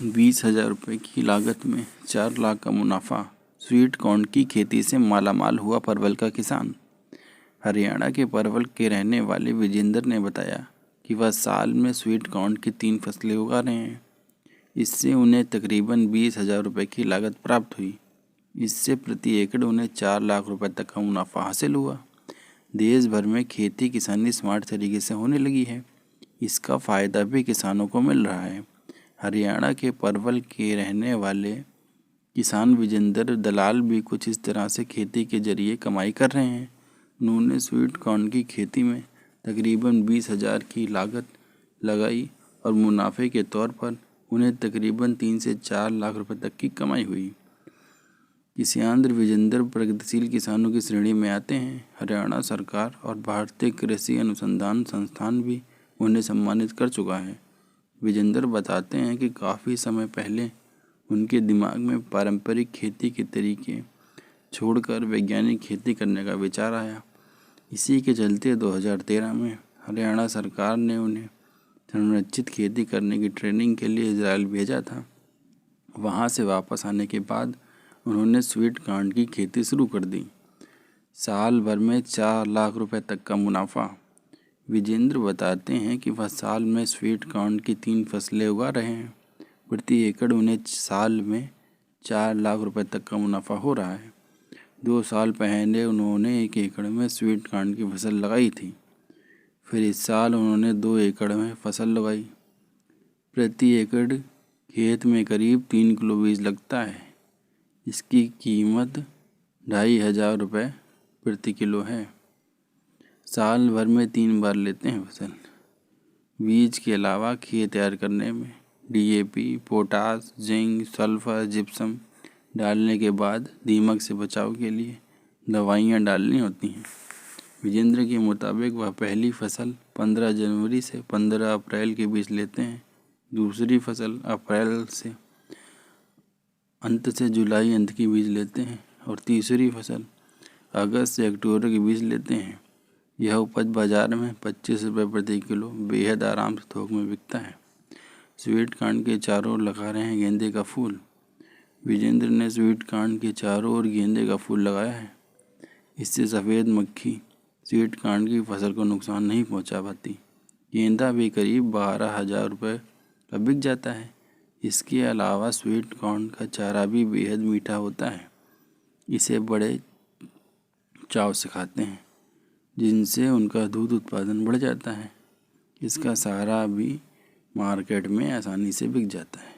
20,000 रुपये की लागत में 4 लाख का मुनाफा। स्वीट कॉर्न की खेती से मालामाल हुआ परवल का किसान। हरियाणा के परवल के रहने वाले विजेंद्र ने बताया कि वह साल में स्वीट कॉर्न की 3 फसलें उगा रहे हैं। इससे उन्हें तकरीबन 20,000 रुपये की लागत प्राप्त हुई। इससे प्रति एकड़ उन्हें 4 लाख रुपये तक का मुनाफा हासिल हुआ। देश भर में खेती किसानी स्मार्ट तरीके से होने लगी है। इसका फ़ायदा भी किसानों को मिल रहा है। हरियाणा के परवल के रहने वाले किसान विजेंद्र दलाल भी कुछ इस तरह से खेती के जरिए कमाई कर रहे हैं। उन्होंने स्वीट कॉर्न की खेती में तकरीबन 20,000 की लागत लगाई और मुनाफे के तौर पर उन्हें तकरीबन 3 से 4 लाख रुपए तक की कमाई हुई। किसान विजेंद्र प्रगतिशील किसानों की श्रेणी में आते हैं। हरियाणा सरकार और भारतीय कृषि अनुसंधान संस्थान भी उन्हें सम्मानित कर चुका है। विजेंद्र बताते हैं कि काफ़ी समय पहले उनके दिमाग में पारंपरिक खेती के तरीके छोड़कर वैज्ञानिक खेती करने का विचार आया। इसी के चलते 2013 में हरियाणा सरकार ने उन्हें संरक्षित खेती करने की ट्रेनिंग के लिए इजराइल भेजा था। वहां से वापस आने के बाद उन्होंने स्वीट कॉर्न की खेती शुरू कर दी। साल भर में 4 लाख रुपए तक का मुनाफा। विजेंद्र बताते हैं कि वह साल में स्वीट कॉर्न की 3 फसलें उगा रहे हैं। प्रति एकड़ उन्हें साल में 4 लाख रुपए तक का मुनाफा हो रहा है। 2 साल पहले उन्होंने 1 एकड़ में स्वीट कॉर्न की फसल लगाई थी। फिर इस साल उन्होंने 2 एकड़ में फसल लगाई। प्रति एकड़ खेत में करीब 3 किलो बीज लगता है। इसकी कीमत 2,500 रुपये प्रति किलो है। साल भर में 3 बार लेते हैं फसल। बीज के अलावा खेत तैयार करने में DAP, potash, zinc, sulphur, gypsum डालने के बाद दीमक से बचाव के लिए दवाइयाँ डालनी होती हैं। विजेंद्र के मुताबिक वह पहली फसल 15 जनवरी से 15 अप्रैल के बीच लेते हैं। दूसरी फसल अप्रैल से अंत से जुलाई अंत के बीच लेते हैं और तीसरी फसल अगस्त से अक्टूबर के बीच लेते हैं। यह उपज बाजार में 25 रुपये प्रति किलो बेहद आराम से थोक में बिकता है। स्वीट कॉर्न के चारों ओर लगा रहे हैं गेंदे का फूल। विजेंद्र ने स्वीट कॉर्न के चारों ओर गेंदे का फूल लगाया है। इससे सफ़ेद मक्खी स्वीट कॉर्न की फसल को नुकसान नहीं पहुंचा पाती। गेंदा भी करीब 12,000 रुपये का बिक जाता है। इसके अलावा स्वीट कॉर्न का चारा भी बेहद मीठा होता है। इसे बड़े चाव से खाते हैं, जिनसे उनका दूध उत्पादन बढ़ जाता है। इसका सारा भी मार्केट में आसानी से बिक जाता है।